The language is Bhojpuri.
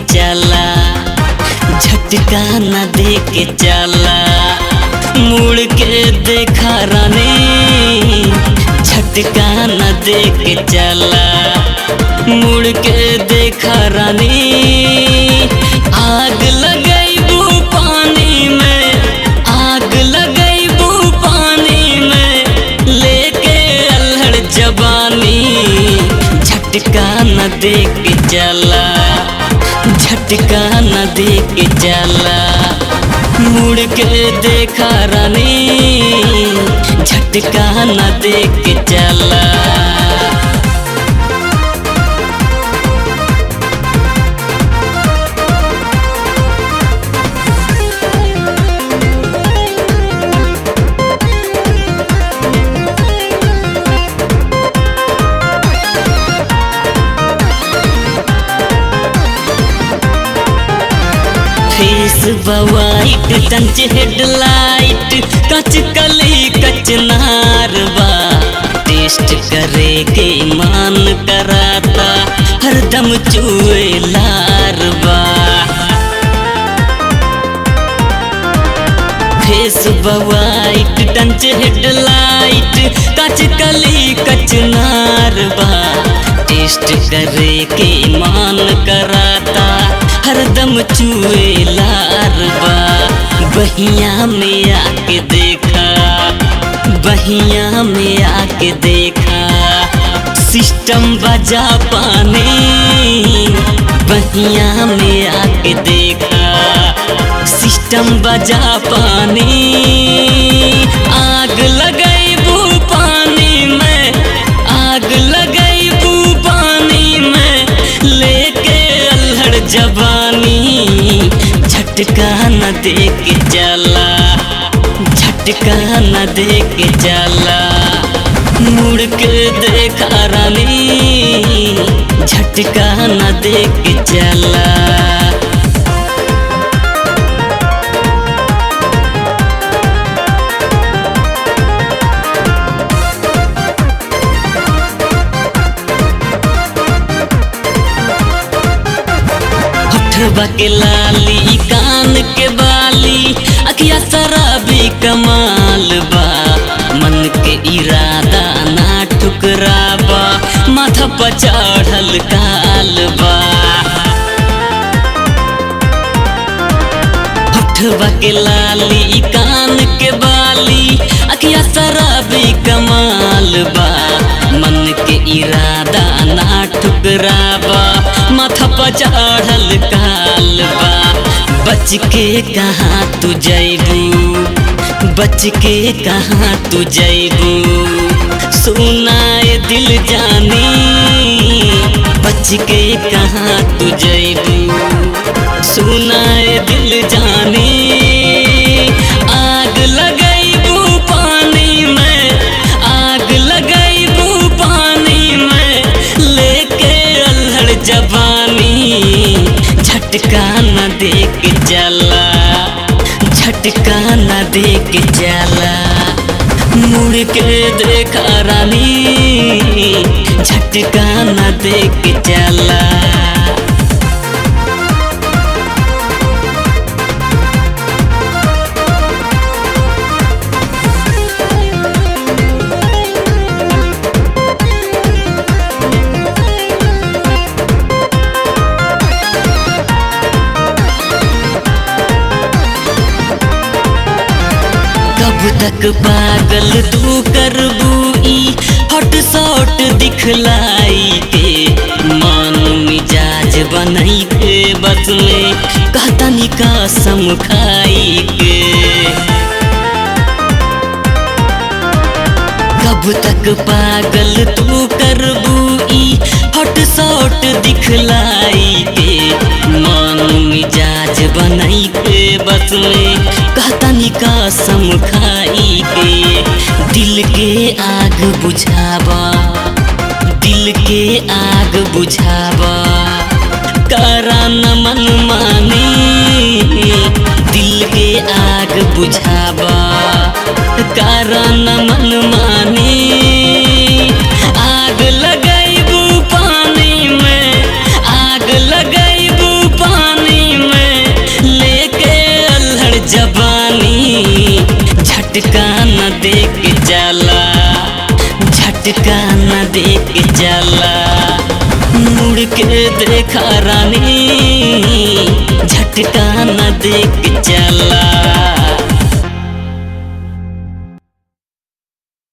चला, झटका न दे के चला। मुड़ के देखा रानी, झटका न दे के चला। मुड़ के देखा रानी, आग लगैबू पानी में, आग लगैबू पानी में, लेके अल्हड़ जवानी। झटका न दे के चला, झटका न दे के चला। मुड़ के देखा रानी, झटका न दे के चला। फेस वाइट टंच हेडलाइट, कच कली कच नारवा। टेस्ट करे के मान कराता, हरदम चुए लारवा। फेस वाइट टंच हेडलाइट, कच कली कच नारवा। टेस्ट करे के मान कराता, हरदम चुए लारवा। बहिया में आके देखा, बहिया में आके देखा, सिस्टम बजा पानी। बहिया में आके देखा, सिस्टम बजा पानी। आग लगैबू पानी में, आग लगैबू पानी में, लेके अल्हड़ जवानी। झटका न दे के चला, झटका न दे के चला। मुड़ के देखा रानी, झटका न दे के चला। होठवा के लाली, कान के बाली, अखिया शराबी कमाल बा। मन के इरादा ना ठुकराबा, माथा पर चढ़ल काल बा। होठवा के लाली, कान के बाली, अखिया शराबी कमाल बा। मन के इरादा ना ठुकराबा, माथा पर चढ़ल काल बा। बच के कहाँ तू जैबू, बच के कहाँ तू जैबू, सुनाए दिल जानी। बच के कहाँ तू जैबू, सुनाए दिल जानी। आग लगैबू पानी में, आग लगैबू पानी में, लेके अल्हड़ जवानी। झटका न दे के चला, झटका न दे के चला। मुड़ के देखा रानी, झटका न दे के चला। कब तक पागल तू करबू ई हॉट शॉट दिखलाई के। मान मिजाज बनई के बस में, कहतनी कसम खाई के। कब तक पागल तू करबू ई हॉट शॉट दिखलाई के। मान मिजाज बनई के बस में, कहतनी कसम खाई के। दिल के आग बुझावा, दिल के आग बुझावा, करा न मन मानी। दिल के आग बुझावा, करा न मन मानी। आग लगैबू पानी में, आग लगैबू पानी झटका न दे के जाला, झटका न दे के जाला। मुड़ के देखा रानी, झटका न दे के जाला।